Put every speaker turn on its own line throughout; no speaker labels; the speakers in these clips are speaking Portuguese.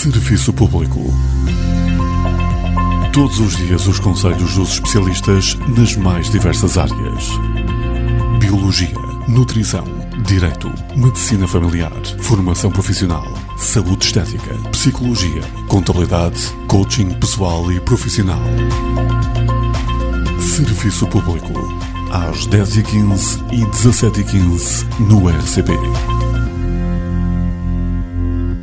Serviço Público. Todos os dias os conselhos dos especialistas nas mais diversas áreas. Biologia, nutrição, direito, medicina familiar, formação profissional, saúde estética, psicologia, contabilidade, coaching pessoal e profissional. Serviço Público, às 10h15 e 17h15 no RCP.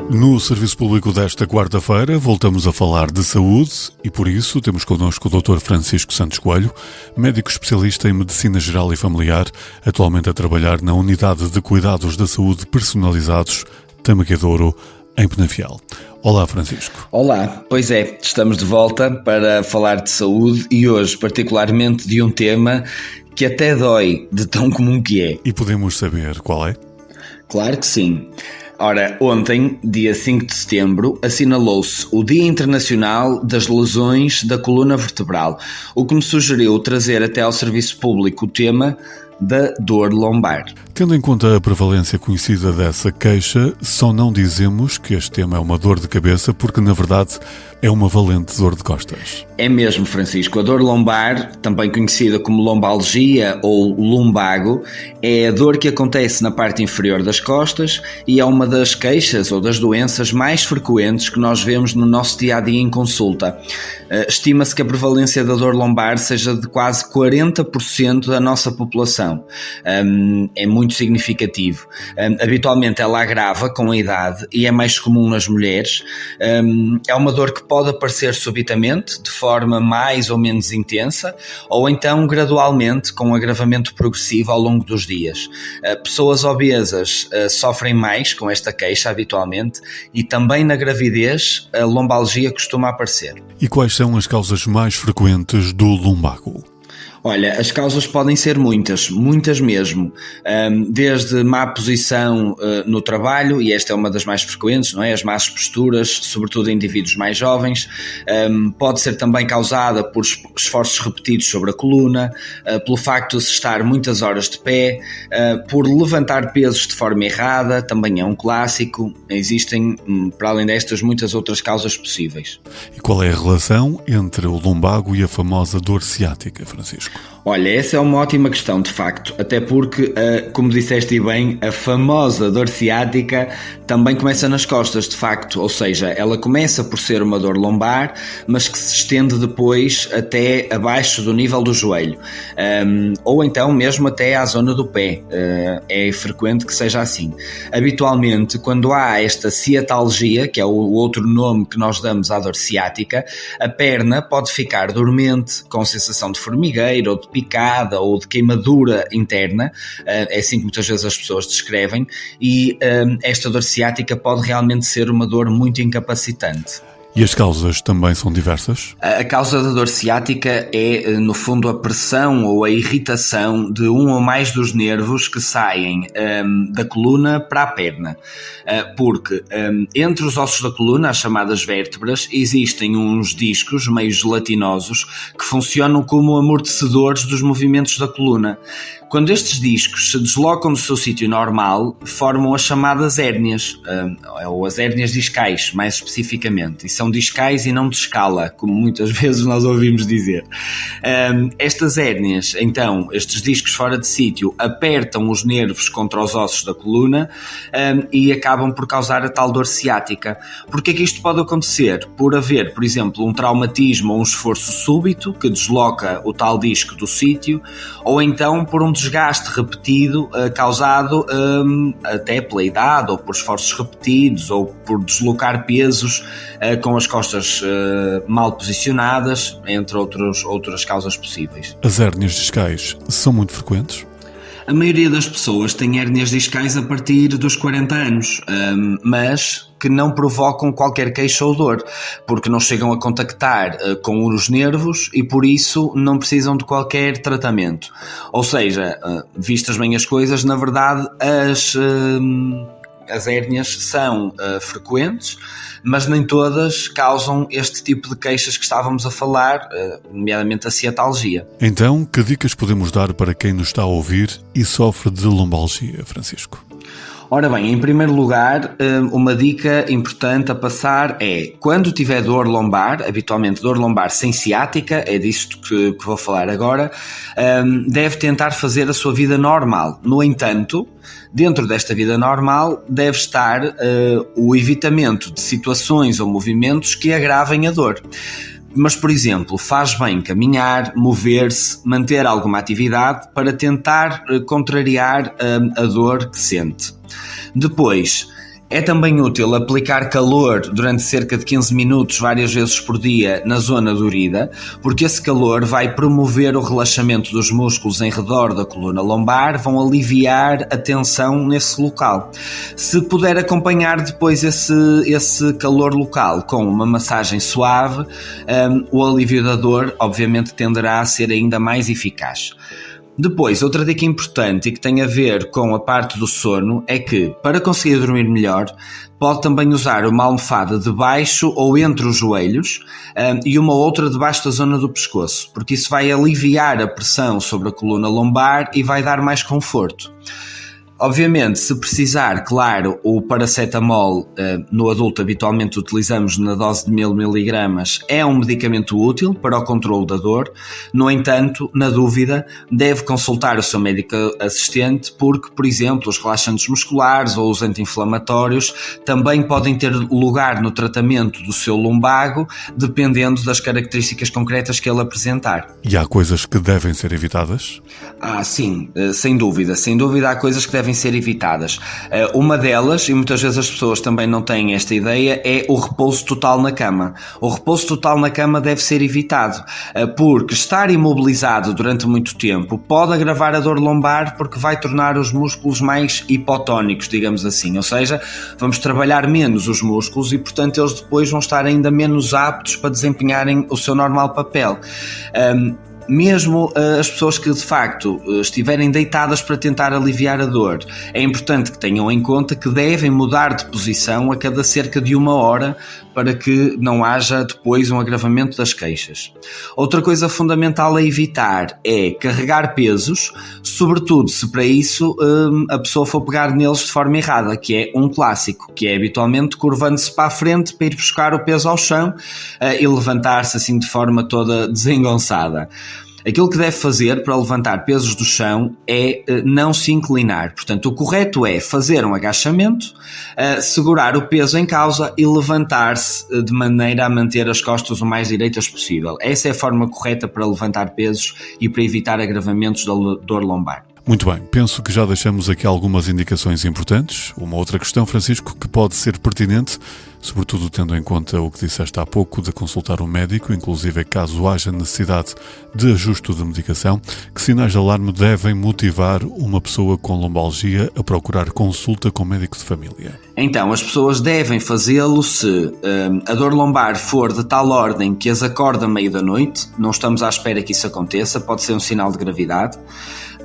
No Serviço Público desta quarta-feira voltamos a falar de saúde e por isso temos connosco o Dr. Francisco Santos Coelho, médico especialista em Medicina Geral e Familiar, atualmente a trabalhar na Unidade de Cuidados da Saúde Personalizados, Tamegadouro, em Penafiel. Olá, Francisco.
Olá, pois é, estamos de volta para falar de saúde e hoje particularmente de um tema que até dói de tão comum que é.
E podemos saber qual é?
Claro que sim. Ora, ontem, dia 5 de setembro, assinalou-se o Dia Internacional das Lesões da Coluna Vertebral, o que me sugeriu trazer até ao serviço público o tema da dor lombar.
Tendo em conta a prevalência conhecida dessa queixa, só não dizemos que este tema é uma dor de cabeça porque, na verdade, é uma valente dor de costas.
É mesmo, Francisco. A dor lombar, também conhecida como lombalgia ou lumbago, é a dor que acontece na parte inferior das costas e é uma das queixas ou das doenças mais frequentes que nós vemos no nosso dia-a-dia em consulta. Estima-se que a prevalência da dor lombar seja de quase 40% da nossa população. É muito significativo. Habitualmente ela agrava com a idade e é mais comum nas mulheres. É uma dor que pode aparecer subitamente, de forma mais ou menos intensa, ou então gradualmente, com um agravamento progressivo ao longo dos dias. Pessoas obesas sofrem mais com esta queixa habitualmente e também na gravidez a lombalgia costuma aparecer.
E quais são as causas mais frequentes do lumbago?
Olha, as causas podem ser muitas mesmo, desde má posição no trabalho, e esta é uma das mais frequentes, não é? As más posturas, sobretudo em indivíduos mais jovens, pode ser também causada por esforços repetidos sobre a coluna, pelo facto de se estar muitas horas de pé, por levantar pesos de forma errada, também é um clássico. Existem, para além destas, muitas outras causas possíveis.
E qual é a relação entre o lumbago e a famosa dor ciática, Francisco?
Olha, essa é uma ótima questão, de facto, até porque, como disseste bem, a famosa dor ciática também começa nas costas, de facto, ou seja, ela começa por ser uma dor lombar, mas que se estende depois até abaixo do nível do joelho, ou então mesmo até à zona do pé, é frequente que seja assim. Habitualmente, quando há esta ciatalgia, que é o outro nome que nós damos à dor ciática, a perna pode ficar dormente, com sensação de formigueiro, ou de picada ou de queimadura interna, é assim que muitas vezes as pessoas descrevem, e esta dor ciática pode realmente ser uma dor muito incapacitante.
E as causas também são diversas?
A causa da dor ciática é, no fundo, a pressão ou a irritação de um ou mais dos nervos que saem da coluna para a perna. Porque entre os ossos da coluna, as chamadas vértebras, existem uns discos meio gelatinosos que funcionam como amortecedores dos movimentos da coluna. Quando estes discos se deslocam do seu sítio normal, formam as chamadas hérnias, ou as hérnias discais, mais especificamente, e são discais e não de escala, como muitas vezes nós ouvimos dizer. Estas hérnias, então, estes discos fora de sítio, apertam os nervos contra os ossos da coluna e acabam por causar a tal dor ciática. Porquê é que isto pode acontecer? Por haver, por exemplo, um traumatismo ou um esforço súbito que desloca o tal disco do sítio, ou então por um desgaste repetido causado até pela idade ou por esforços repetidos ou por deslocar pesos com as costas mal posicionadas, entre outras causas possíveis.
As hérnias discais são muito frequentes?
A maioria das pessoas tem hérnias discais a partir dos 40 anos, mas que não provocam qualquer queixa ou dor, porque não chegam a contactar com os nervos e por isso não precisam de qualquer tratamento. Ou seja, vistas bem as coisas, na verdade as hérnias são frequentes, mas nem todas causam este tipo de queixas que estávamos a falar, nomeadamente a ciatalgia.
Então, que dicas podemos dar para quem nos está a ouvir e sofre de lombalgia, Francisco?
Ora bem, em primeiro lugar, uma dica importante a passar é, quando tiver dor lombar, habitualmente dor lombar sem ciática, é disto que vou falar agora, deve tentar fazer a sua vida normal. No entanto, dentro desta vida normal deve estar o evitamento de situações ou movimentos que agravem a dor. Mas, por exemplo, faz bem caminhar, mover-se, manter alguma atividade para tentar contrariar a dor que sente. Depois, é também útil aplicar calor durante cerca de 15 minutos, várias vezes por dia, na zona dorida, porque esse calor vai promover o relaxamento dos músculos em redor da coluna lombar, vão aliviar a tensão nesse local. Se puder acompanhar depois esse calor local com uma massagem suave, o alívio da dor, obviamente, tenderá a ser ainda mais eficaz. Depois, outra dica importante e que tem a ver com a parte do sono é que, para conseguir dormir melhor, pode também usar uma almofada debaixo ou entre os joelhos e uma outra debaixo da zona do pescoço, porque isso vai aliviar a pressão sobre a coluna lombar e vai dar mais conforto. Obviamente, se precisar, claro, o paracetamol no adulto habitualmente utilizamos na dose de 1000 mg, é um medicamento útil para o controle da dor. No entanto, na dúvida, deve consultar o seu médico assistente porque, por exemplo, os relaxantes musculares ou os anti-inflamatórios também podem ter lugar no tratamento do seu lumbago, dependendo das características concretas que ele apresentar.
E há coisas que devem ser evitadas?
Sim, sem dúvida há coisas que devem ser evitadas. Uma delas, e muitas vezes as pessoas também não têm esta ideia, é o repouso total na cama. O repouso total na cama deve ser evitado, porque estar imobilizado durante muito tempo pode agravar a dor lombar porque vai tornar os músculos mais hipotónicos, digamos assim, ou seja, vamos trabalhar menos os músculos e, portanto, eles depois vão estar ainda menos aptos para desempenharem o seu normal papel. Mesmo as pessoas que de facto estiverem deitadas para tentar aliviar a dor, é importante que tenham em conta que devem mudar de posição a cada cerca de 1 hora para que não haja depois um agravamento das queixas. Outra coisa fundamental a evitar é carregar pesos, sobretudo se para isso a pessoa for pegar neles de forma errada, que é um clássico, que é habitualmente curvando-se para a frente para ir buscar o peso ao chão e levantar-se assim de forma toda desengonçada. Aquilo que deve fazer para levantar pesos do chão é não se inclinar. Portanto, o correto é fazer um agachamento, segurar o peso em causa e levantar-se de maneira a manter as costas o mais direitas possível. Essa é a forma correta para levantar pesos e para evitar agravamentos da dor lombar.
Muito bem, penso que já deixamos aqui algumas indicações importantes. Uma outra questão, Francisco, que pode ser pertinente, sobretudo tendo em conta o que disseste há pouco de consultar um médico, inclusive caso haja necessidade de ajuste de medicação, que sinais de alarme devem motivar uma pessoa com lombalgia a procurar consulta com médico de família?
Então, as pessoas devem fazê-lo se a dor lombar for de tal ordem que as acorda meio da noite, não estamos à espera que isso aconteça, pode ser um sinal de gravidade.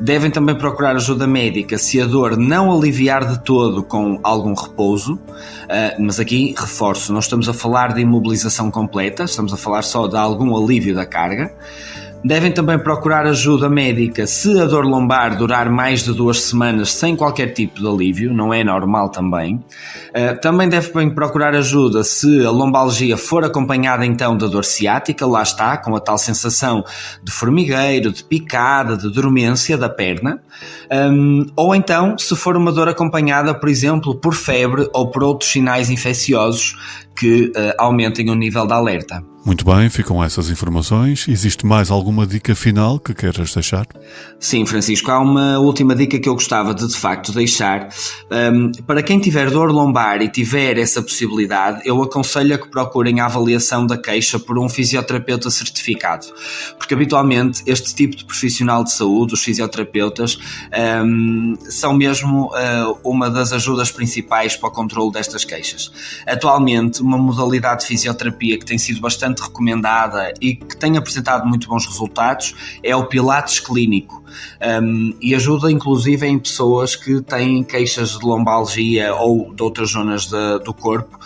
Devem também procurar ajuda médica se a dor não aliviar de todo com algum repouso, mas aqui reforço, não estamos a falar de imobilização completa, estamos a falar só de algum alívio da carga. Devem também procurar ajuda médica se a dor lombar durar mais de 2 semanas sem qualquer tipo de alívio, não é normal também. Também devem procurar ajuda se a lombalgia for acompanhada então da dor ciática, lá está, com a tal sensação de formigueiro, de picada, de dormência da perna. Ou então, se for uma dor acompanhada, por exemplo, por febre ou por outros sinais infecciosos que aumentem o nível de alerta.
Muito bem, ficam essas informações. Existe mais alguma dica final que queiras deixar?
Sim, Francisco, há uma última dica que eu gostava de facto deixar. Para quem tiver dor lombar e tiver essa possibilidade, eu aconselho a que procurem a avaliação da queixa por um fisioterapeuta certificado, porque habitualmente este tipo de profissional de saúde, os fisioterapeutas, são mesmo uma das ajudas principais para o controle destas queixas. Atualmente, uma modalidade de fisioterapia que tem sido bastante recomendada e que tem apresentado muito bons resultados é o Pilates clínico. E ajuda inclusive em pessoas que têm queixas de lombalgia ou de outras zonas do corpo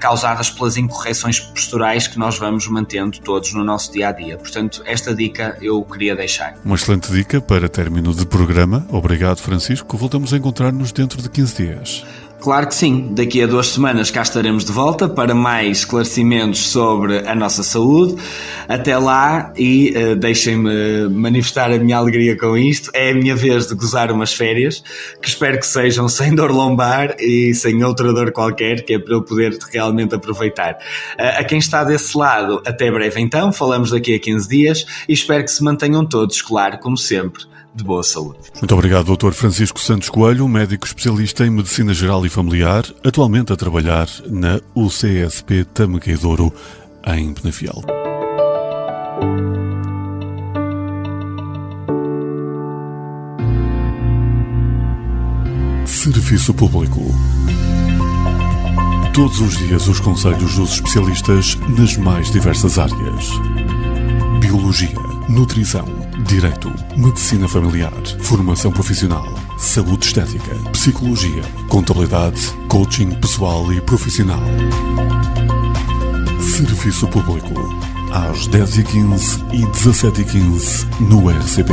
causadas pelas incorreções posturais que nós vamos mantendo todos no nosso dia-a-dia. Portanto, esta dica eu queria deixar.
Uma excelente dica para término de programa. Obrigado, Francisco. Voltamos a encontrar-nos dentro de 15 dias.
Claro que sim, daqui a 2 semanas cá estaremos de volta para mais esclarecimentos sobre a nossa saúde. Até lá e deixem-me manifestar a minha alegria com isto. É a minha vez de gozar umas férias, que espero que sejam sem dor lombar e sem outra dor qualquer, que é para eu poder realmente aproveitar. A quem está desse lado, até breve então, falamos daqui a 15 dias e espero que se mantenham todos, claro, como sempre, de boa saúde.
Muito obrigado, Dr. Francisco Santos Coelho, médico especialista em Medicina Geral e Familiar, atualmente a trabalhar na UCSP Tâmega e Douro, em Penafiel. Serviço Público. Todos os dias os conselhos dos especialistas nas mais diversas áreas. Biologia, nutrição, direito, medicina familiar, formação profissional, saúde estética, psicologia, contabilidade, coaching pessoal e profissional. Serviço Público, às 10h15 e 17h15 no RCP.